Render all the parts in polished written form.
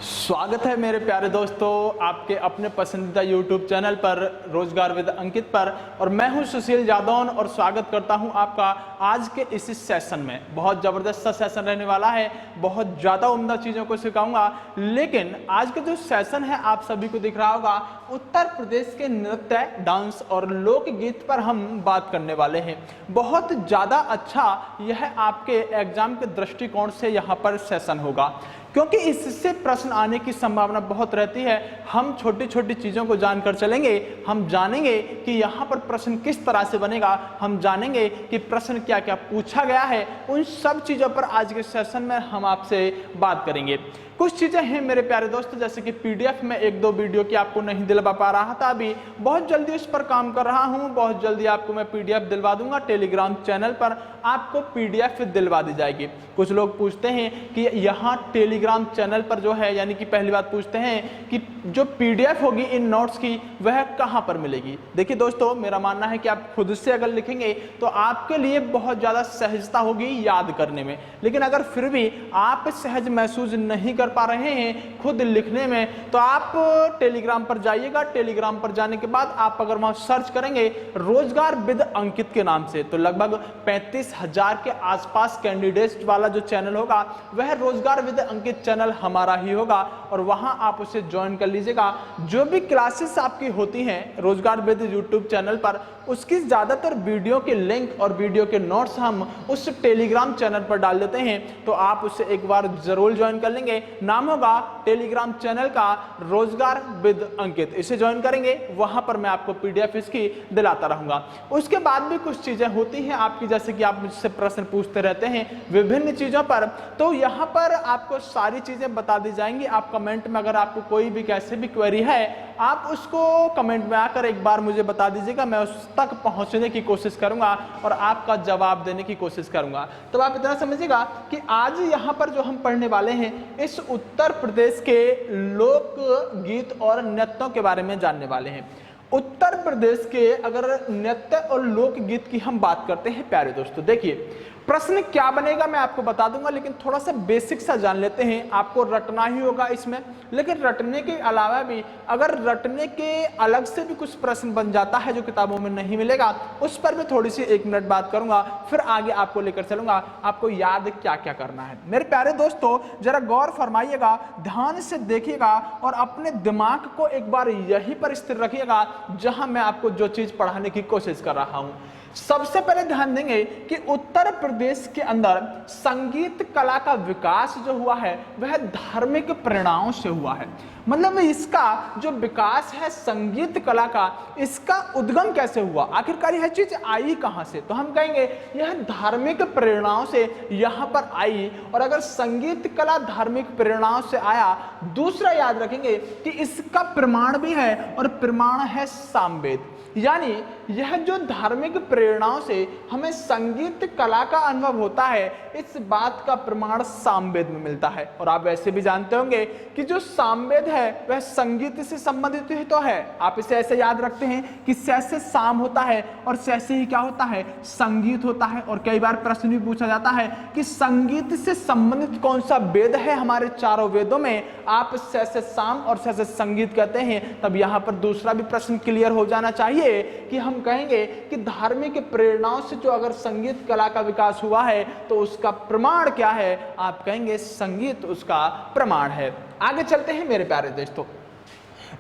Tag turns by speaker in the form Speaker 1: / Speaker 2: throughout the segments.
Speaker 1: स्वागत है मेरे प्यारे दोस्तों आपके अपने पसंदीदा YouTube चैनल पर रोजगार विद अंकित पर। और मैं हूं सुशील जादौन और स्वागत करता हूं आपका आज के इस सेशन में। बहुत ज़बरदस्त सा सेशन रहने वाला है, बहुत ज़्यादा उम्दा चीज़ों को सिखाऊंगा। लेकिन आज का जो सेशन है आप सभी को दिख रहा होगा, उत्तर प्रदेश के नृत्य, डांस और लोकगीत पर हम बात करने वाले हैं। बहुत ज़्यादा अच्छा यह आपके एग्जाम के दृष्टिकोण से यहाँ पर सेशन होगा, क्योंकि इससे प्रश्न आने की संभावना बहुत रहती है। हम छोटी छोटी चीज़ों को जानकर चलेंगे, हम जानेंगे कि यहाँ पर प्रश्न किस तरह से बनेगा, हम जानेंगे कि प्रश्न क्या क्या पूछा गया है। उन सब चीज़ों पर आज के सेशन में हम आपसे बात करेंगे। कुछ चीज़ें हैं मेरे प्यारे दोस्तों, जैसे कि पीडीएफ में एक दो वीडियो की आपको नहीं दिलवा पा रहा था, अभी बहुत जल्दी उस पर काम कर रहा हूं। बहुत जल्दी आपको मैं पीडीएफ दिलवा दूंगा। टेलीग्राम चैनल पर आपको पीडीएफ दिलवा दी जाएगी। कुछ लोग पूछते हैं कि यहाँ टेलीग्राम चैनल पर जो है, यानी कि पहली बात पूछते हैं कि जो पीडीएफ होगी इन नोट्स की वह कहाँ पर मिलेगी। देखिए दोस्तों, मेरा मानना है कि आप खुद से अगर लिखेंगे तो आपके लिए बहुत ज़्यादा सहजता होगी याद करने में। लेकिन अगर फिर भी आप सहज महसूस नहीं कर पा रहे हैं खुद लिखने में, तो आप टेलीग्राम पर जाइएगा। टेलीग्राम पर जाने के बाद आप अगर वहां सर्च करेंगे रोजगार विद अंकित के नाम से, तो लगभग 35,000 के आसपास कैंडिडेट्स वाला जो चैनल होगा वह रोजगार विद अंकित चैनल हमारा ही होगा। और वहां आप उसे ज्वाइन कर लीजिएगा। जो भी क्लासेस आपकी होती हैं रोजगार विद यूट्यूब चैनल पर, उसकी ज्यादातर वीडियो के लिंक और वीडियो के नोट्स हम उस टेलीग्राम चैनल पर डाल देते हैं, तो आप उसे एक बार जरूर ज्वाइन कर लेंगे। नाम होगा टेलीग्राम चैनल का रोजगार विद अंकित। इसे ज्वाइन करेंगे, वहां पर मैं आपको पीडीएफ इसकी दिलाता रहूंगा। उसके बाद भी कुछ चीजें होती हैं आपकी, जैसे कि आप मुझसे प्रश्न पूछते रहते हैं विभिन्न चीजों पर, तो यहाँ पर आपको सारी चीजें बता दी जाएंगी। आप कमेंट में अगर आपको कोई भी कैसे भी क्वेरी है, आप उसको कमेंट में आकर एक बार मुझे बता दीजिएगा। मैं उस तक पहुंचने की कोशिश करूंगा और आपका जवाब देने की कोशिश करूंगा। तो आप इतना समझिएगा कि आज यहाँ पर जो हम पढ़ने वाले हैं, इस उत्तर प्रदेश के लोक गीत और नृत्यों के बारे में जानने वाले हैं। उत्तर प्रदेश के अगर नृत्य और लोक गीत की हम बात करते हैं प्यारे दोस्तों, देखिए प्रश्न क्या बनेगा मैं आपको बता दूंगा, लेकिन थोड़ा सा बेसिक सा जान लेते हैं। आपको रटना ही होगा इसमें, लेकिन रटने के अलावा भी अगर रटने के अलग से भी कुछ प्रश्न बन जाता है जो किताबों में नहीं मिलेगा, उस पर मैं थोड़ी सी 1 मिनट बात करूंगा, फिर आगे आपको लेकर चलूंगा आपको याद क्या क्या करना है। मेरे प्यारे दोस्तों जरा गौर फरमाइएगा, ध्यान से देखिएगा और अपने दिमाग को एक बार यहीं पर स्थिर रखिएगा जहां मैं आपको जो चीज पढ़ाने की कोशिश कर रहा हूं। सबसे पहले ध्यान देंगे कि उत्तर प्रदेश के अंदर संगीत कला का विकास जो हुआ है वह धार्मिक प्रेरणाओं से हुआ है। मतलब इसका जो विकास है संगीत कला का, इसका उद्गम कैसे हुआ, आखिरकार यह चीज आई कहां से, तो हम कहेंगे यह धार्मिक प्रेरणाओं से यहां पर आई। और अगर संगीत कला धार्मिक प्रेरणाओं से आया, दूसरा याद रखेंगे कि इसका प्रमाण भी है और प्रमाण है सामवेद। यानी यह जो धार्मिक प्रेरणाओं से हमें संगीत कला का अनुभव होता है, इस बात का प्रमाण सामवेद में मिलता है। और आप वैसे भी जानते होंगे कि जो सामवेद है वह संगीत से संबंधित ही तो है। आप इसे ऐसे याद रखते हैं कि से साम होता है और से ही क्या होता है, संगीत होता है। और कई बार प्रश्न भी पूछा जाता है कि संगीत से संबंधित कौन सा वेद है हमारे चारों वेदों में, आप से साम और से संगीत कहते हैं। तब यहाँ पर दूसरा भी प्रश्न क्लियर हो जाना चाहिए कि हम कहेंगे कि धार्मिक प्रेरणाओं से जो अगर संगीत कला का विकास हुआ है तो उसका प्रमाण क्या है, आप कहेंगे संगीत उसका प्रमाण है। आगे चलते हैं मेरे प्यारे दोस्तों।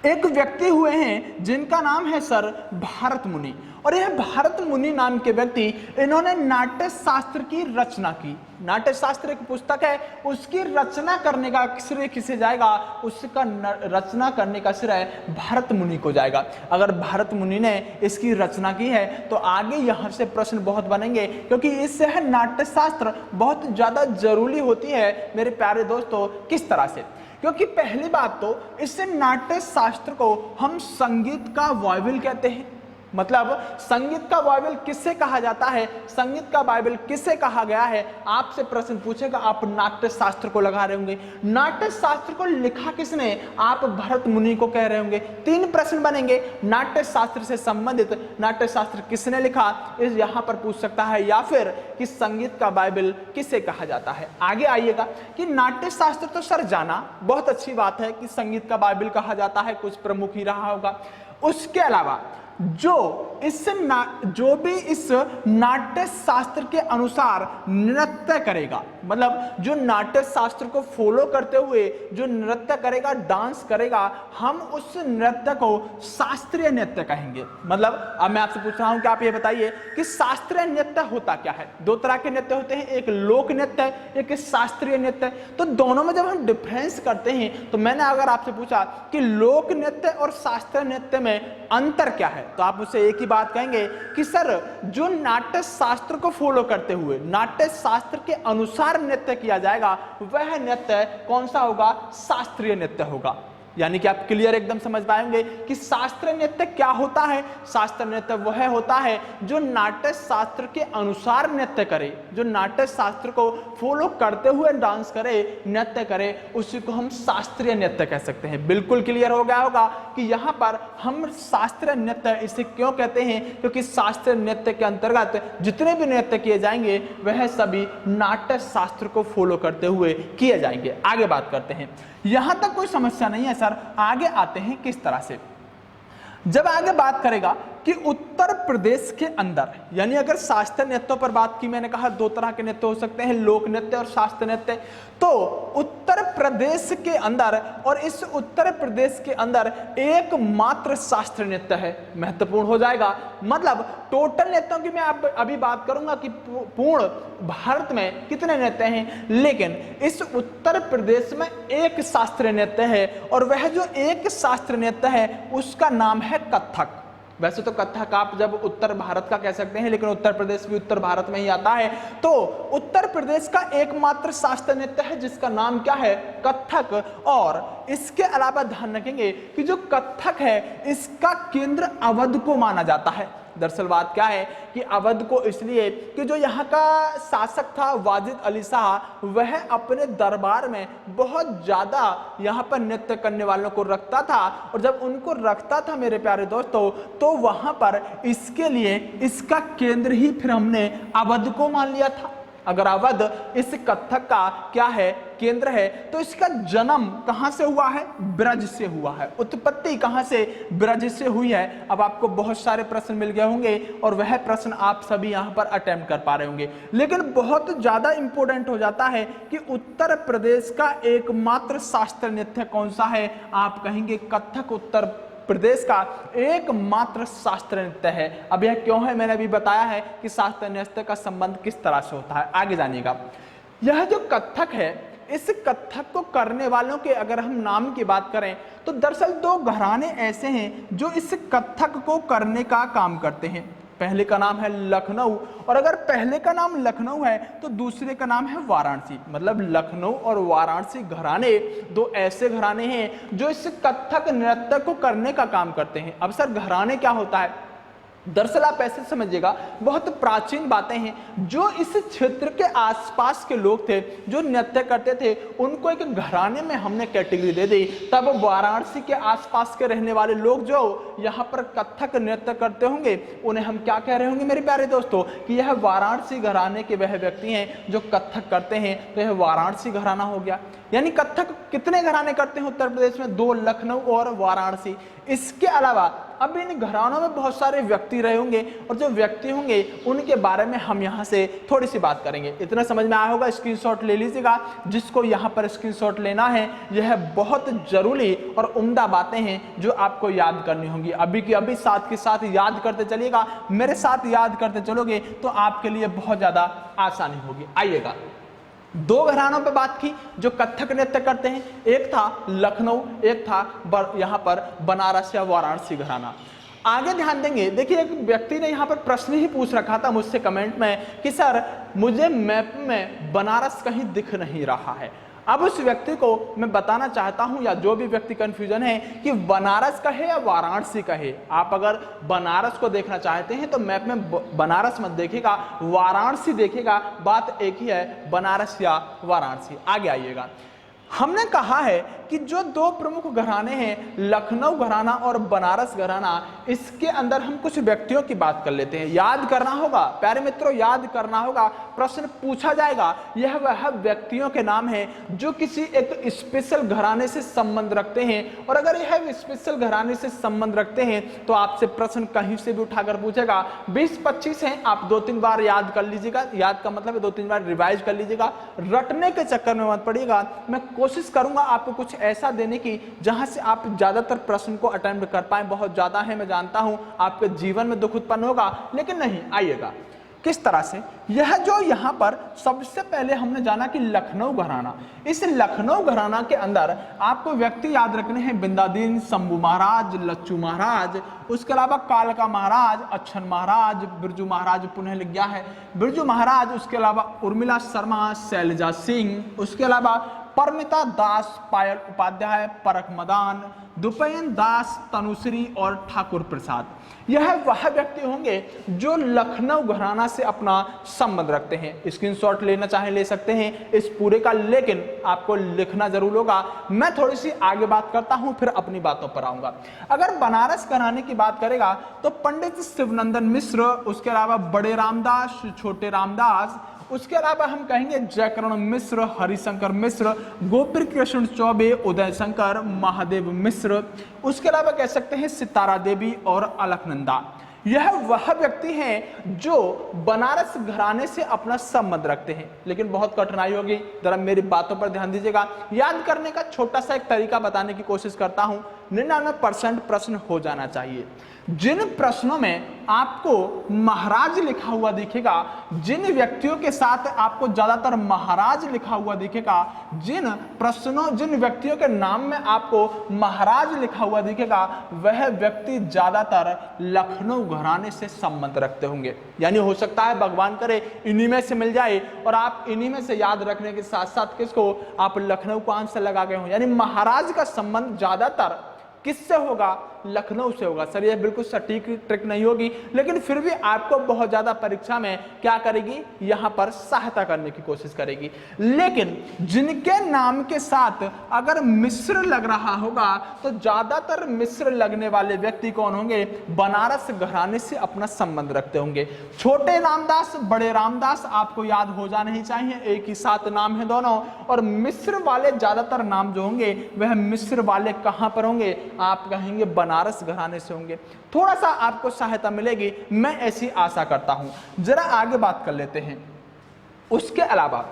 Speaker 1: एक व्यक्ति हुए हैं जिनका नाम है सर भारत मुनि, और यह भारत मुनि नाम के व्यक्ति, इन्होंने नाट्य शास्त्र की रचना की। नाट्य शास्त्र एक पुस्तक है, उसकी रचना करने का श्रेय किसे जाएगा, उसका रचना करने का श्रेय भारत मुनि को जाएगा। अगर भारत मुनि ने इसकी रचना की है तो आगे यहाँ से प्रश्न बहुत बनेंगे, क्योंकि इससे है नाट्य शास्त्र बहुत ज्यादा जरूरी होती है मेरे प्यारे दोस्तों। किस तरह से, क्योंकि पहली बात तो इससे नाट्य शास्त्र को हम संगीत का वायविल कहते हैं। मतलब संगीत का बाइबल किसे कहा जाता है, संगीत का बाइबल किसे कहा गया है। आपसे प्रश्न पूछेगा, आप नाट्य शास्त्र को लगा रहे होंगे। नाट्य शास्त्र को लिखा किसने, आप भरत मुनि को कह रहे होंगे। 3 प्रश्न बनेंगे, नाट्य शास्त्र से संबंधित नाट्य शास्त्र किसने लिखा, इस यहां पर पूछ सकता है, या फिर कि संगीत का बाइबल किसे कहा जाता है। आगे आइएगा कि नाट्य शास्त्र तो सर जाना, बहुत अच्छी बात है कि संगीत का बाइबल कहा जाता है, कुछ प्रमुख ही रहा होगा। उसके अलावा जो भी इस नाट्य शास्त्र के अनुसार नृत्य करेगा, मतलब जो नाट्य शास्त्र को फॉलो करते हुए जो नृत्य करेगा, डांस करेगा, हम उस नृत्य को शास्त्रीय नृत्य कहेंगे। मतलब अब मैं आपसे पूछ रहा हूं कि आप ये बताइए कि शास्त्रीय नृत्य होता क्या है। 2 तरह के नृत्य होते हैं, एक लोक नृत्य, एक शास्त्रीय नृत्य। तो दोनों में जब हम डिफरेंस करते हैं, तो मैंने अगर आपसे पूछा कि लोक नृत्य और शास्त्रीय नृत्य में अंतर क्या है, तो आप मुझसे एक ही बात कहेंगे कि सर जो नाट्य शास्त्र को फॉलो करते हुए नाट्य शास्त्र के अनुसार नृत्य किया जाएगा, वह नृत्य कौन सा होगा, शास्त्रीय नृत्य होगा। यानी कि आप क्लियर एकदम समझ पाएंगे कि शास्त्रीय नृत्य क्या होता है। शास्त्रीय नृत्य वह होता है जो नाट्य शास्त्र के अनुसार नृत्य करे, जो नाट्य शास्त्र को फॉलो करते हुए डांस करे, नृत्य करे, उसी को हम शास्त्रीय नृत्य कह सकते हैं। बिल्कुल क्लियर हो गया होगा कि यहाँ पर हम शास्त्रीय नृत्य इसे क्यों कहते हैं, क्योंकि शास्त्रीय नृत्य के अंतर्गत जितने भी नृत्य किए जाएंगे वह सभी नाट्य शास्त्र को फॉलो करते हुए किए जाएंगे। आगे बात करते हैं, यहां तक कोई समस्या नहीं है सर। आगे आते हैं किस तरह से, जब आगे बात करेगा कि उत्तर प्रदेश के अंदर, यानी अगर शास्त्रीय नृत्यों पर बात की, मैंने कहा 2 तरह के नृत्य हो सकते हैं, लोक नृत्य और शास्त्रीय नृत्य। तो उत्तर प्रदेश के अंदर, और इस उत्तर प्रदेश के अंदर एकमात्र शास्त्रीय नृत्य है, महत्वपूर्ण हो जाएगा। मतलब टोटल नृत्यों की मैं अभी बात करूंगा कि पूर्ण भारत में कितने नृत्य हैं, लेकिन इस उत्तर प्रदेश में एक शास्त्रीय नृत्य है, और वह जो एक शास्त्रीय नृत्य है उसका नाम है कथक। वैसे तो कथक आप जब उत्तर भारत का कह सकते हैं, लेकिन उत्तर प्रदेश भी उत्तर भारत में ही आता है। तो उत्तर प्रदेश का एकमात्र शास्त्रीय नृत्य है जिसका नाम क्या है, कथक। और इसके अलावा ध्यान रखेंगे कि जो कथक है इसका केंद्र अवध को माना जाता है। दरअसल बात क्या है कि अवध को इसलिए कि जो यहाँ का शासक था वाजिद अली शाह, वह अपने दरबार में बहुत ज्यादा यहाँ पर नृत्य करने वालों को रखता था, और जब उनको रखता था मेरे प्यारे दोस्तों, तो वहां पर इसके लिए इसका केंद्र ही फिर हमने अवध को मान लिया था। अगर अवध इस कथक का क्या है, केंद्र है, तो इसका जन्म कहां से हुआ है, ब्रज से हुआ है। उत्पत्ति कहां से, ब्रज से हुई है। अब आपको बहुत सारे प्रश्न मिल गए होंगे और वह प्रश्न आप सभी यहां पर अटेम्प्ट कर पा रहे होंगे, लेकिन बहुत ज्यादा इंपॉर्टेंट हो जाता है कि उत्तर प्रदेश का एकमात्र शास्त्रीय नृत्य कौन सा है, आप कहेंगे कथक उत्तर प्रदेश का एकमात्र शास्त्रीय नृत्य है। अब यह क्यों है, मैंने अभी बताया है कि शास्त्रीय नृत्य का संबंध किस तरह से होता है। आगे जानिएगा, यह जो कथक है, इस कथक को करने वालों के अगर हम नाम की बात करें तो दरअसल 2 घराने ऐसे हैं जो इस कथक को करने का काम करते हैं। पहले का नाम है लखनऊ, और अगर पहले का नाम लखनऊ है तो दूसरे का नाम है वाराणसी। मतलब लखनऊ और वाराणसी घराने 2 ऐसे घराने हैं जो इस कथक नृत्य को करने का काम करते हैं। अब सर घराने क्या होता है, दरअसल आप ऐसे समझिएगा, बहुत प्राचीन बातें हैं। जो इस क्षेत्र के आसपास के लोग थे जो नृत्य करते थे, उनको एक घराने में हमने कैटेगरी दे दी। तब वाराणसी के आसपास के रहने वाले लोग जो यहाँ पर कथक नृत्य करते होंगे, उन्हें हम क्या कह रहे होंगे मेरे प्यारे दोस्तों, कि यह वाराणसी घराने के वह व्यक्ति हैं जो कथक करते हैं, तो यह वाराणसी घराना हो गया। यानी कथक कितने घराने करते हैं उत्तर प्रदेश में, 2, लखनऊ और वाराणसी। इसके अलावा अब इन घरानों में बहुत सारे व्यक्ति रहे होंगे, और जो व्यक्ति होंगे उनके बारे में हम यहाँ से थोड़ी सी बात करेंगे। इतना समझ में आया होगा, स्क्रीनशॉट ले लीजिएगा जिसको यहाँ पर स्क्रीनशॉट लेना है। यह बहुत जरूरी और उम्दा बातें हैं जो आपको याद करनी होंगी। अभी की अभी साथ के साथ याद करते चलिएगा, मेरे साथ याद करते चलोगे तो आपके लिए बहुत ज्यादा आसानी होगी। आइएगा, 2 घरानों पे बात की जो कथक नृत्य करते हैं, एक था लखनऊ, एक था यहाँ पर बनारस या वाराणसी घराना। आगे ध्यान देंगे, देखिए एक व्यक्ति ने यहाँ पर प्रश्न ही पूछ रखा था मुझसे कमेंट में कि सर मुझे मैप में बनारस कहीं दिख नहीं रहा है। अब उस व्यक्ति को मैं बताना चाहता हूं, या जो भी व्यक्ति कंफ्यूजन है कि बनारस का है या वाराणसी का है। आप अगर बनारस को देखना चाहते हैं तो मैप में बनारस मत देखिएगा, वाराणसी देखिएगा। बात एक ही है, बनारस या वाराणसी। आगे आइएगा। हमने कहा है कि जो दो प्रमुख घराने हैं, लखनऊ घराना और बनारस घराना, इसके अंदर हम कुछ व्यक्तियों की बात कर लेते हैं। याद करना होगा प्यारे मित्रों, याद करना होगा, प्रश्न पूछा जाएगा। यह वह व्यक्तियों के नाम हैं जो किसी एक स्पेशल घराने से संबंध रखते हैं, और अगर यह स्पेशल घराने से संबंध रखते हैं तो आपसे प्रश्न कहीं से भी उठाकर पूछेगा। 20-25 हैं, आप 2-3 बार याद कर लीजिएगा। याद का मतलब है 2-3 बार रिवाइज कर लीजिएगा, रटने के चक्कर में मत पड़िएगा। मैं कोशिश करूंगा आपको कुछ ऐसा देने की जहां से आप ज्यादातर प्रश्न को अटेम्प्ट कर पाए। बहुत ज्यादा है, मैं जानता हूं आपके जीवन में दुख उत्पन्न होगा, लेकिन नहीं, आइएगा किस तरह से। यह जो यहां पर सबसे पहले हमने जाना कि लखनऊ घराना, इस लखनऊ घराना के अंदर आपको व्यक्ति याद रखने हैं। बिंदादीन, शंभू महाराज, लच्चू महाराज, उसके अलावा कालका महाराज, अच्छन महाराज, बिरजू महाराज पुनः लिख गया है, बिरजू महाराज, उसके अलावा उर्मिला शर्मा, शैलजा सिंह, उसके अलावा परमिता दास, पायल उपाध्याय, परख मदान, दुपयन दास, तनुश्री और ठाकुर प्रसाद। यह वह व्यक्ति होंगे जो लखनऊ घराना से अपना संबंध रखते हैं। स्क्रीनशॉट लेना चाहे ले सकते हैं इस पूरे का, लेकिन आपको लिखना जरूर होगा। मैं थोड़ी सी आगे बात करता हूं, फिर अपनी बातों पर आऊंगा। अगर बनारस घराने की बात करेगा तो पंडित शिवनंदन मिश्र, उसके अलावा बड़े रामदास, छोटे रामदास, उसके अलावा हम कहेंगे जयकरण मिश्र, हरिशंकर मिश्र, गोपी कृष्ण चौबे, उदय शंकर, महादेव मिश्र, उसके अलावा कह सकते हैं सितारा देवी और अलकनंदा। यह वह व्यक्ति हैं जो बनारस घराने से अपना संबंध रखते हैं। लेकिन बहुत कठिनाई होगी, जरा मेरी बातों पर ध्यान दीजिएगा। याद करने का छोटा सा एक तरीका बताने की कोशिश करता हूं। 99% प्रश्न हो जाना चाहिए। जिन प्रश्नों में आपको महाराज लिखा हुआ दिखेगा, जिन व्यक्तियों के साथ आपको ज्यादातर महाराज लिखा हुआ दिखेगा, जिन व्यक्तियों के नाम में आपको महाराज लिखा हुआ दिखेगा, वह व्यक्ति ज्यादातर लखनऊ घराने से संबंध रखते होंगे। यानी हो सकता है भगवान करे इन्हीं में से मिल जाए और आप इन्हीं में से याद रखने के साथ साथ किसको, आप लखनऊ को आंसर लगा गए हो। यानी महाराज का संबंध ज्यादातर किससे होगा, लखनऊ से होगा। सर ये बिल्कुल सटीक ट्रिक नहीं होगी, लेकिन फिर भी आपको बहुत ज्यादा परीक्षा में क्या करेगी, यहां पर सहायता करने की कोशिश करेगी। लेकिन जिनके नाम के साथ अगर मिश्र लग रहा होगा तो ज्यादातर मिश्र लगने वाले व्यक्ति कौन होंगे, बनारस घराने से अपना संबंध रखते होंगे। छोटे रामदास, बड़े रामदास आपको याद हो जाने ही चाहिए, एक ही साथ नाम है दोनों। और मिश्र वाले ज्यादातर नाम जो होंगे वह मिश्र वाले कहां पर होंगे, आप कहेंगे बनारस घराने से होंगे। थोड़ा सा आपको सहायता मिलेगी, मैं ऐसी आशा करता हूं। जरा आगे बात कर लेते हैं। उसके अलावा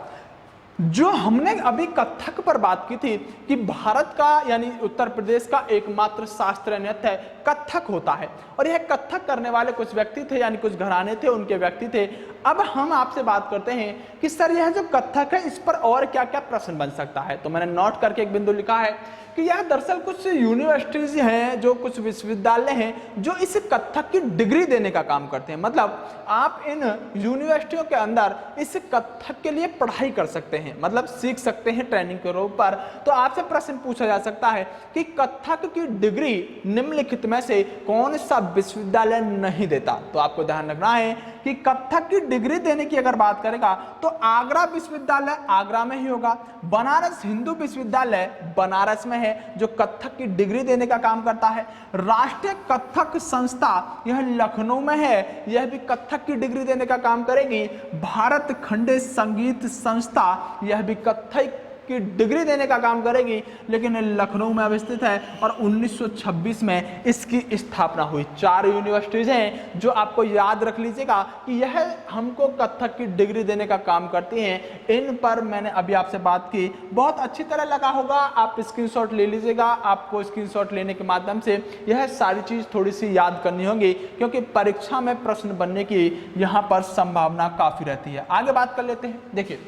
Speaker 1: जो हमने अभी कथक पर बात की थी कि भारत का यानी उत्तर प्रदेश का एकमात्र शास्त्रीय नृत्य कथक होता है, और यह कथक करने वाले कुछ व्यक्ति थे, यानी कुछ घराने थे, उनके व्यक्ति थे। अब हम आपसे बात करते हैं कि सर यह जो कथक है इस पर और क्या क्या प्रश्न बन सकता है। तो मैंने नोट करके एक बिंदु लिखा है कि यह दरअसल कुछ यूनिवर्सिटीज हैं, जो कुछ विश्वविद्यालय हैं जो इस कथक की डिग्री देने का काम करते हैं। मतलब आप इन यूनिवर्सिटियों के अंदर इस कथक के लिए पढ़ाई कर सकते हैं, मतलब सीख सकते हैं ट्रेनिंग के रूप पर। तो आपसे प्रश्न पूछा जा सकता है कि कथक की डिग्री निम्नलिखित में से कौन सा विश्वविद्यालय नहीं देता। तो आपको ध्यान रखना है कि कथक की डिग्री देने की अगर बात करेगा तो आगरा विश्वविद्यालय आगरा में ही होगा, बनारस हिंदू विश्वविद्यालय बनारस में है जो कथक की डिग्री देने का काम करता है। राष्ट्रीय कथक संस्था यह लखनऊ में है, यह भी कथक की डिग्री देने का काम करेगी। भारत खंडे संगीत संस्था यह भी कथक की डिग्री देने का काम करेगी, लेकिन लखनऊ में अवस्थित है और 1926 में इसकी स्थापना हुई। 4 यूनिवर्सिटीज हैं जो आपको याद रख लीजिएगा कि यह हमको कथक की डिग्री देने का काम करती हैं। इन पर मैंने अभी आपसे बात की, बहुत अच्छी तरह लगा होगा, आप स्क्रीनशॉट ले लीजिएगा। आपको स्क्रीनशॉट लेने के माध्यम से यह सारी चीज थोड़ी सी याद करनी होगी, क्योंकि परीक्षा में प्रश्न बनने की यहाँ पर संभावना काफी रहती है। आगे बात कर लेते हैं। देखिए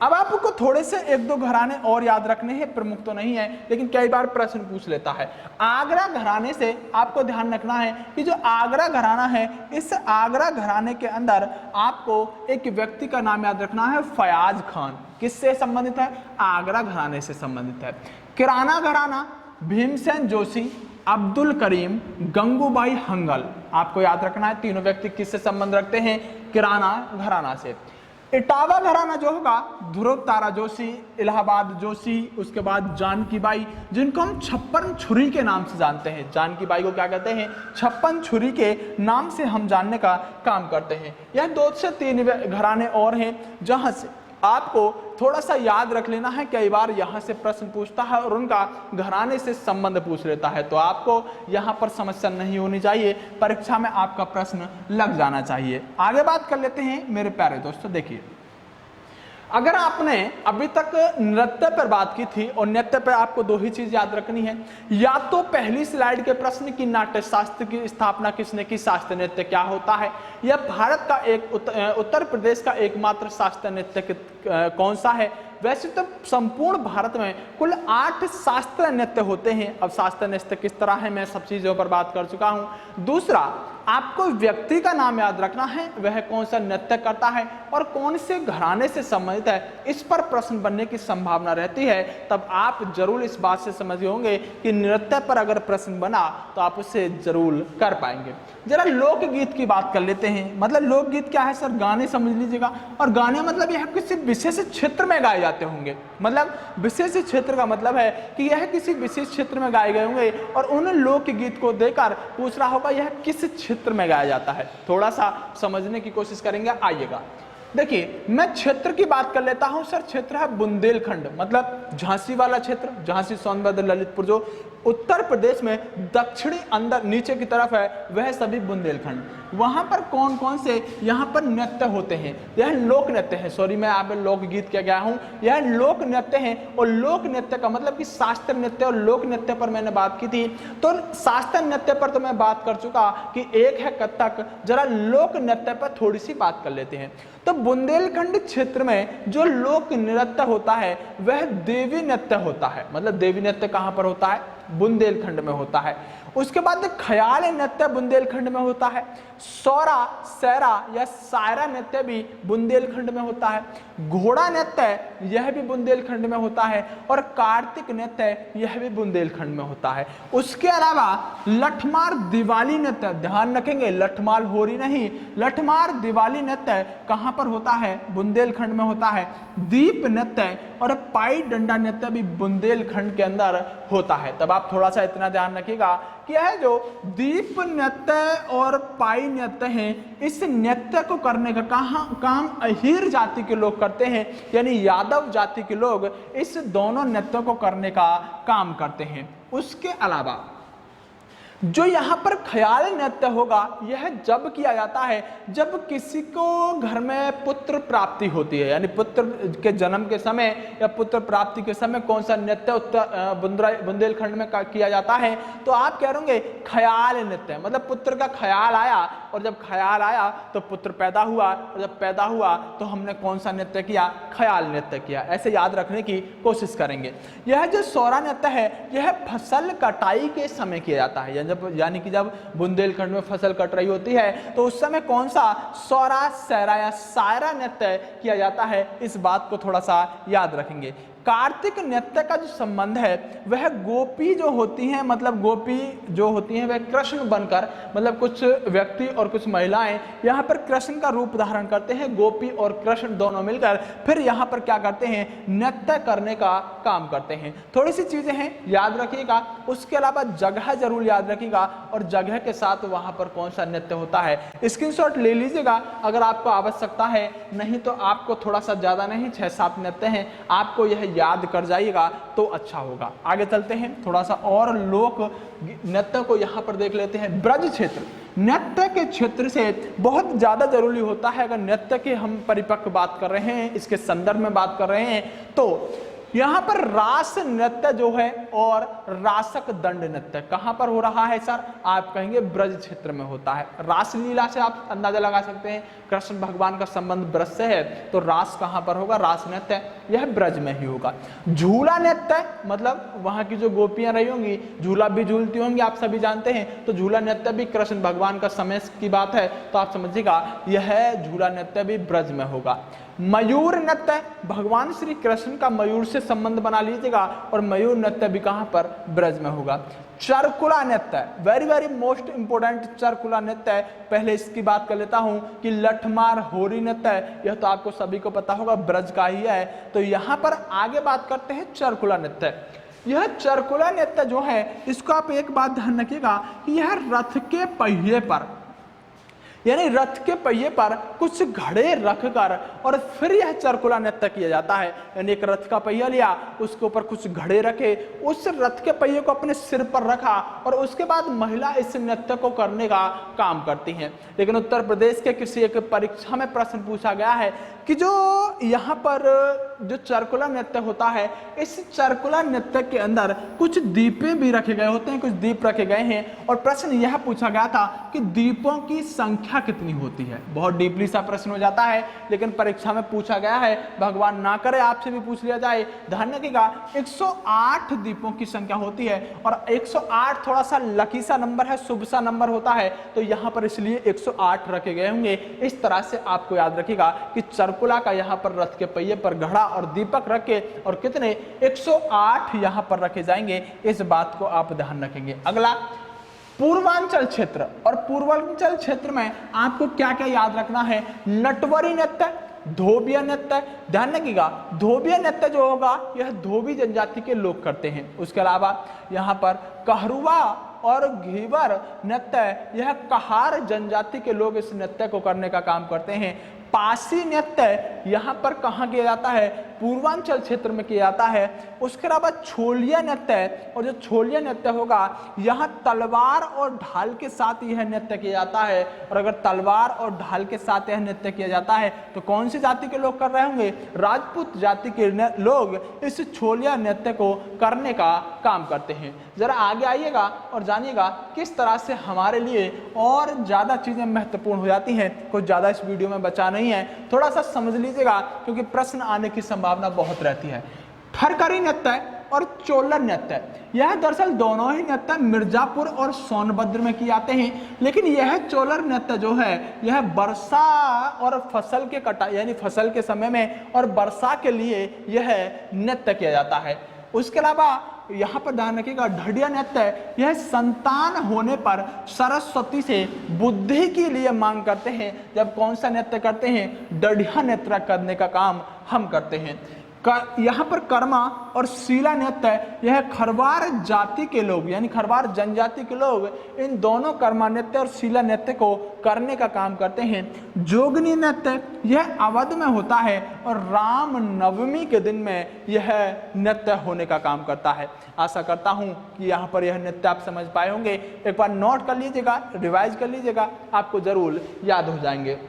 Speaker 1: अब आपको थोड़े से एक दो घराने और याद रखने हैं, प्रमुख तो नहीं है लेकिन कई बार प्रश्न पूछ लेता है। आगरा घराने से आपको ध्यान रखना है कि जो आगरा घराना है, इस आगरा घराने के अंदर आपको एक व्यक्ति का नाम याद रखना है, फयाज खान। किससे संबंधित है? आगरा घराने से संबंधित है। किराना घराना, भीमसेन जोशी, अब्दुल करीम, गंगूबाई हंगल। आपको याद रखना है तीनों व्यक्ति किससे संबंध रखते हैं? किराना घराना से। इटावा घराना जो होगा, ध्रुव तारा जोशी, इलाहाबाद जोशी, उसके बाद जानकी बाई, जिनको हम छप्पन छुरी के नाम से जानते हैं। जानकी बाई को क्या कहते हैं? छप्पन छुरी के नाम से हम जानने का काम करते हैं। यह 2 से 3 घराने और हैं जहां से आपको थोड़ा सा याद रख लेना है। कई बार यहाँ से प्रश्न पूछता है और उनका घराने से संबंध पूछ लेता है, तो आपको यहाँ पर समस्या नहीं होनी चाहिए, परीक्षा में आपका प्रश्न लग जाना चाहिए। आगे बात कर लेते हैं मेरे प्यारे दोस्तों। देखिए, अगर आपने अभी तक नृत्य पर बात की थी और नृत्य पर आपको 2 ही चीज याद रखनी है, या तो पहली स्लाइड के प्रश्न की नाट्य शास्त्र की स्थापना किसने की, शास्त्रीय नृत्य क्या होता है, या भारत का एक उत्तर प्रदेश का एकमात्र शास्त्रीय नृत्य कौन सा है। वैसे तो संपूर्ण भारत में कुल 8 शास्त्रीय नृत्य होते हैं। अब शास्त्रीय नृत्य किस तरह है मैं सब चीजों पर बात कर चुका हूं। दूसरा, आपको व्यक्ति का नाम याद रखना है, वह कौन सा नृत्य करता है और कौन से घराने से संबंधित है। इस पर प्रश्न बनने की संभावना रहती है। तब आप जरूर इस बात से समझ होंगे कि नृत्य पर अगर प्रश्न बना तो आप उसे जरूर कर पाएंगे। जरा लोकगीत की बात कर लेते हैं। मतलब लोकगीत क्या है सर? गाने समझ लीजिएगा। और गाने मतलब यह किसी विशेष क्षेत्र में गाए जाते होंगे। मतलब विशेष क्षेत्र का मतलब है कि यह किसी विशेष क्षेत्र में गाए गए होंगे और उन लोकगीत को देखकर पूछ रहा होगा यह किस क्षेत्र में गाया जाता है। थोड़ा सा समझने की कोशिश करेंगे, आइएगा। देखिए, मैं क्षेत्र की बात कर लेता हूं सर। क्षेत्र है बुंदेलखंड, मतलब झांसी वाला क्षेत्र, झांसी, सोनभद्र, ललितपुर, जो उत्तर प्रदेश में दक्षिणी अंदर नीचे की तरफ है, वह सभी बुंदेलखंड। वहां पर कौन कौन से यहाँ पर नृत्य होते हैं? यह लोक नृत्य है। सॉरी, मैं आप लोकगीत क्या गया हूँ, यह लोक नृत्य है। और लोक नृत्य का मतलब कि शास्त्रीय नृत्य और लोक नृत्य पर मैंने बात की थी। तो शास्त्रीय नृत्य पर तो मैं बात कर चुका कि एक है कथक। जरा लोक नृत्य पर थोड़ी सी बात कर लेते हैं। तो बुंदेलखंड क्षेत्र में जो लोक नृत्य होता है वह देवी नृत्य होता है। मतलब देवी नृत्य कहाँ पर होता है? बुंदेलखंड में होता है। उसके बाद ख्याल नृत्य बुंदेलखंड में होता है। सौरा, सैरा या सायरा नृत्य भी बुंदेलखंड में होता है। घोड़ा नृत्य यह भी बुंदेलखंड में होता है। और कार्तिक नृत्य यह भी बुंदेलखंड में होता है। उसके अलावा लठमार दिवाली नृत्य, ध्यान रखेंगे, लठमार होरी नहीं, लठमार दिवाली नृत्य कहां पर होता है? बुंदेलखंड में होता है। दीप नृत्य और पाई डंडा नृत्य भी बुंदेलखंड के अंदर होता है। तब आप थोड़ा सा इतना ध्यान रखिएगा कि यह जो दीप नृत्य और पाई नृत्य है, इस नृत्य को करने का काम अहीर जाति के लोग करते हैं, यानी यादव जाति के लोग इस दोनों नृत्यों को करने का काम करते हैं। उसके अलावा जो यहाँ पर ख्याल नृत्य होगा यह जब किया जाता है जब किसी को घर में पुत्र प्राप्ति होती है, यानी पुत्र के जन्म के समय या पुत्र प्राप्ति के समय कौन सा नृत्य बुंदेलखंड में किया जाता है, तो आप कह रहे ख्याल नृत्य। मतलब पुत्र का ख्याल आया और जब ख्याल आया तो पुत्र पैदा हुआ और जब पैदा हुआ तो हमने कौन सा नृत्य किया? ख्याल नृत्य किया। ऐसे याद रखने की कोशिश करेंगे। यह जो सौरा नृत्य है यह फसल कटाई के समय किया जाता है, यानी कि जब बुंदेलखंड में फसल कट रही होती है तो उस समय कौन सा सौरा, सैरा या सायरा नृत्य किया जाता है, इस बात को थोड़ा सा याद रखेंगे। कार्तिक नृत्य का जो संबंध है वह गोपी जो होती हैं, मतलब गोपी जो होती हैं वह कृष्ण बनकर, मतलब कुछ व्यक्ति और कुछ महिलाएं यहाँ पर कृष्ण का रूप धारण करते हैं। गोपी और कृष्ण दोनों मिलकर फिर यहाँ पर क्या करते हैं? नृत्य करने का काम करते हैं। थोड़ी सी चीजें हैं, याद रखिएगा। उसके अलावा जगह जरूर याद रखिएगा और जगह के साथ वहाँ पर कौन सा नृत्य होता है स्क्रीनशॉट ले लीजिएगा अगर आपको आवश्यकता है। नहीं तो आपको थोड़ा सा ज्यादा नहीं, 6-7 नृत्य हैं, आपको यह याद कर जाइएगा तो अच्छा होगा। आगे चलते हैं, थोड़ा सा और लोक नृत्य को यहाँ पर देख लेते हैं। ब्रज क्षेत्र, नृत्य के क्षेत्र से बहुत ज्यादा जरूरी होता है। अगर नृत्य के हम परिपक्व बात कर रहे हैं, इसके संदर्भ में बात कर रहे हैं, तो यहाँ पर रास नृत्य जो है और रासक दंड नृत्य कहाँ पर हो रहा है सर? आप कहेंगे ब्रज क्षेत्र में होता है। रासलीला से आप अंदाजा लगा सकते हैं कृष्ण भगवान का संबंध ब्रज से है, तो रास कहाँ पर होगा? रास नृत्य यह ब्रज में ही होगा। झूला नृत्य मतलब वहां की जो गोपियां रही होंगी झूला भी झूलती होंगी, आप सभी जानते हैं, तो झूला नृत्य भी कृष्ण भगवान का समय की बात है, तो आप समझिएगा यह झूला नृत्य भी ब्रज में होगा। मयूर नृत्य भगवान श्री कृष्ण का मयूर से संबंध बना लीजिएगा, और मयूर नृत्य भी कहां पर? ब्रज में होगा। चरकुला नृत्य very very most important, Charkula नृत्य पहले इसकी बात कर लेता हूं कि लठमार होरी नृत्य, यह तो आपको सभी को पता होगा ब्रज का ही है। तो यहां पर आगे बात करते हैं चरकुला नृत्य। यह चरकुला नृत्य जो है इसको आप एक बात ध्यान रखिएगा कि यह रथ के पहिए पर, यानी रथ के पहिए पर कुछ घड़े रखकर और फिर यह चरकुला नृत्य किया जाता है। यानी एक रथ का पहिया लिया, उसके ऊपर कुछ घड़े रखे, उस रथ के पहिए को अपने सिर पर रखा और उसके बाद महिला इस नृत्य को करने का काम करती हैं। लेकिन उत्तर प्रदेश के किसी एक परीक्षा में प्रश्न पूछा गया है कि जो यहाँ पर जो चरकुला नृत्य होता है, इस चरकुला नृत्य के अंदर कुछ दीपे भी रखे गए होते हैं, कुछ दीप रखे गए हैं, और प्रश्न यह पूछा गया था कि दीपों की संख्या कितनी होती है। बहुत डीपली सा प्रश्न हो जाता है, लेकिन परीक्षा में पूछा गया है, भगवान ना करे आपसे भी पूछ लिया जाए। ध्यान रखिएगा 108 दीपों की संख्या होती है, और 108 थोड़ा सा लकी सा नंबर है, शुभ सा नंबर होता है, तो यहाँ पर इसलिए 108 रखे गए होंगे। इस तरह से आपको याद रखिएगा कि चरकुला का यहाँ पर रथ के पहिए पर घड़ा और दीपक रखे, और कितने 108 यहाँ पर रखे जाएंगे, इस बात को आप ध्यान रखेंगे। अगला पूर्वांचल क्षेत्र, और पूर्वांचल क्षेत्र में आपको क्या क्या याद रखना है? नटवरी नृत्य, धोबिया नृत्य। ध्यान रखिएगा धोबिया नृत्य जो होगा यह धोबी जनजाति के लोग करते हैं। उसके अलावा यहाँ पर कहरुआ और घीवर नृत्य, यह कहार जनजाति के लोग इस नृत्य को करने का काम करते हैं। पासी नृत्य यहाँ पर कहाँ किया जाता है? पूर्वांचल क्षेत्र में किया जाता है। उसके अलावा छोलिया नृत्य, और जो छोलिया नृत्य होगा यहाँ तलवार और ढाल के साथ यह नृत्य किया जाता है। और अगर तलवार और ढाल के साथ यह नृत्य किया जाता है तो कौन सी जाति के लोग कर रहे होंगे? राजपूत जाति के लोग इस छोलिया नृत्य को करने का काम करते हैं। जरा आगे आइएगा और जानिएगा किस तरह से हमारे लिए और ज्यादा चीजें महत्वपूर्ण हो जाती हैं। कुछ ज्यादा इस वीडियो में बचा नहीं है, थोड़ा सा समझ लीजिएगा क्योंकि प्रश्न आने की संभावना बहुत रहती है। ठरकरी नृत्य और चोलन नृत्य, यह दरअसल दोनों ही नृत्य मिर्जापुर और सोनभद्र में किए जाते हैं, लेकिन यह चोलन नृत्य जो है यह वर्षा और फसल के कटाई यानी फसल के समय में और वर्षा के लिए यह नृत्य किया जाता है। उसके अलावा यहाँ पर ध्यान रखिएगा ढडिया नृत्य, यह संतान होने पर सरस्वती से बुद्धि के लिए मांग करते हैं। जब कौन सा नृत्य करते हैं? डढ़िया नृत्य करने का काम हम करते हैं। यहाँ पर कर्मा और शीला नृत्य, यह खरवार जाति के लोग यानी खरवार जनजाति के लोग इन दोनों कर्मा नृत्य और शीला नृत्य को करने का काम करते हैं। जोगनी नृत्य यह अवध में होता है और राम नवमी के दिन में यह नृत्य होने का काम करता है। आशा करता हूं कि यहाँ पर यह नृत्य आप समझ पाए होंगे। एक बार नोट कर लीजिएगा, रिवाइज कर लीजिएगा, आपको जरूर याद हो जाएंगे।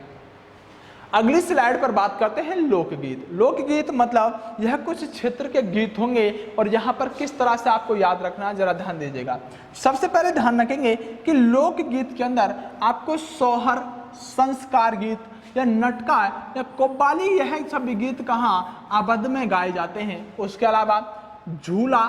Speaker 1: अगली स्लाइड पर बात करते हैं लोकगीत। लोकगीत मतलब यह कुछ क्षेत्र के गीत होंगे और यहाँ पर किस तरह से आपको याद रखना है जरा ध्यान दीजिएगा। सबसे पहले ध्यान रखेंगे कि लोकगीत के अंदर आपको सोहर, संस्कार गीत या नटका या कव्वाली यह सभी गीत कहाँ? अवध में गाए जाते हैं। उसके अलावा झूला,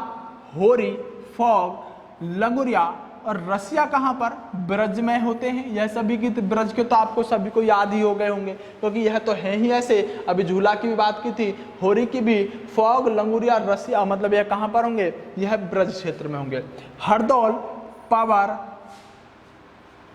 Speaker 1: होरी, फोग, लंगुरिया और रसिया कहाँ पर? ब्रज में होते हैं। यह सभी गीत ब्रज के तो आपको सभी को याद ही हो गए होंगे क्योंकि यह तो है ही ऐसे। अभी झूला की भी बात की थी, होरी की भी, फॉग, लंगुरिया, रसिया मतलब यह कहाँ पर होंगे? यह ब्रज क्षेत्र में होंगे। हरदौल, पावर,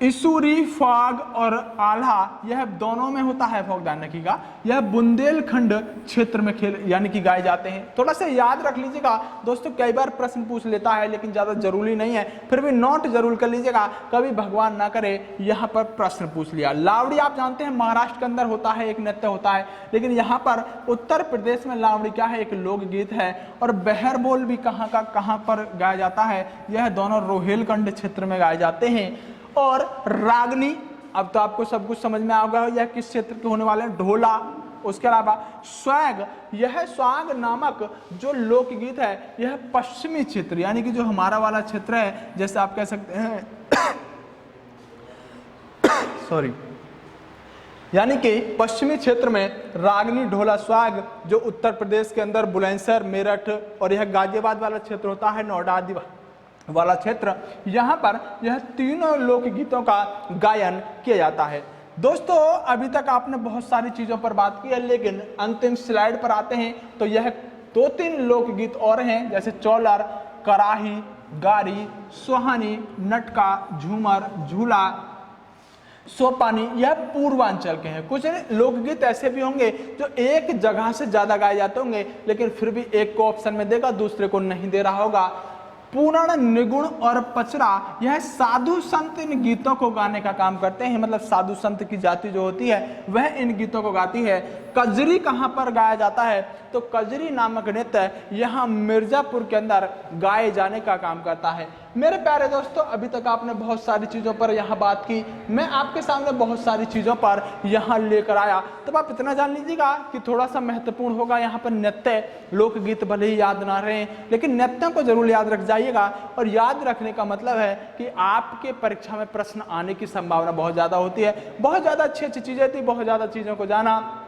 Speaker 1: इसूरी, फाग और आल्हा यह दोनों में होता है। फोक ध्यान रखिएगा यह बुंदेलखंड क्षेत्र में खेल यानी कि गाए जाते हैं। थोड़ा सा याद रख लीजिएगा दोस्तों, कई बार प्रश्न पूछ लेता है लेकिन ज्यादा जरूरी नहीं है, फिर भी नोट जरूर कर लीजिएगा, कभी भगवान ना करे यहाँ पर प्रश्न पूछ लिया। लावड़ी आप जानते हैं महाराष्ट्र के अंदर होता है, एक नृत्य होता है, लेकिन यहाँ पर उत्तर प्रदेश में लावड़ी क्या है? एक लोकगीत है। और बहरबोल भी कहाँ पर गाया जाता है? यह दोनों रोहेलखंड क्षेत्र में गाए जाते हैं। और रागनी, अब तो आपको सब कुछ समझ में आ गया यह किस क्षेत्र के होने वाले हैं। ढोला, उसके अलावा स्वैग, यह स्वैग नामक जो लोकगीत है यह पश्चिमी क्षेत्र यानी कि जो हमारा वाला क्षेत्र है, जैसे आप कह सकते हैं सॉरी, यानी कि पश्चिमी क्षेत्र में रागनी ढोला स्वैग जो उत्तर प्रदेश के अंदर बुलंदशहर, मेरठ और यह गाजियाबाद वाला क्षेत्र होता है, नोएडा आदि वाला क्षेत्र, यहाँ पर यह तीनों लोकगीतों का गायन किया जाता है। दोस्तों अभी तक आपने बहुत सारी चीज़ों पर बात की है, लेकिन अंतिम स्लाइड पर आते हैं तो यह 2-3 लोकगीत और हैं, जैसे चौलर, कराही, गारी, सोहानी, नटका, झूमर, झूला, सोपानी, यह पूर्वांचल के हैं। कुछ लोकगीत ऐसे भी होंगे जो एक जगह से ज्यादा गाए जाते होंगे, लेकिन फिर भी एक को ऑप्शन में देगा, दूसरे को नहीं दे रहा होगा। पूर्ण, निगुण और पचरा, यह साधु संत इन गीतों को गाने का काम करते हैं, मतलब साधु संत की जाति जो होती है वह इन गीतों को गाती है। कजरी कहाँ पर गाया जाता है, तो कजरी नामक नृत्य यहाँ मिर्जापुर के अंदर गाए जाने का काम करता है। मेरे प्यारे दोस्तों अभी तक आपने बहुत सारी चीज़ों पर यहाँ बात की, मैं आपके सामने बहुत सारी चीज़ों पर यहाँ लेकर आया, तब आप इतना जान लीजिएगा कि थोड़ा सा महत्वपूर्ण होगा यहाँ पर नृत्य। लोकगीत भले ही याद ना रहे, लेकिन नृत्यों को जरूर याद रख जाइएगा। और याद रखने का मतलब है कि आपके परीक्षा में प्रश्न आने की संभावना बहुत ज़्यादा होती है। बहुत ज़्यादा अच्छी अच्छी चीज़ें थी, बहुत ज़्यादा चीज़ों को जाना।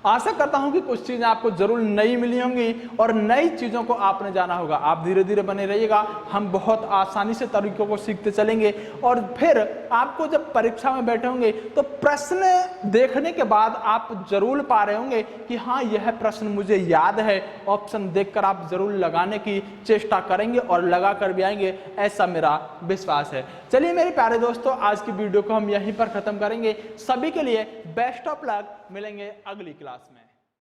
Speaker 1: आशा करता हूं कि कुछ चीजें आपको जरूर नई मिली होंगी और नई चीजों को आपने जाना होगा। आप धीरे धीरे बने रहिएगा, हम बहुत आसानी से तरीकों को सीखते चलेंगे और फिर आपको जब परीक्षा में बैठे होंगे तो प्रश्न देखने के बाद आप जरूर पा रहे होंगे कि हाँ यह प्रश्न मुझे याद है। ऑप्शन देखकर आप जरूर लगाने की चेष्टा करेंगे और लगा कर भी आएंगे, ऐसा मेरा विश्वास है। चलिए मेरे प्यारे दोस्तों, आज की वीडियो को हम यहीं पर खत्म करेंगे। सभी के लिए बेस्ट ऑफ लक, मिलेंगे अगली क्लास में।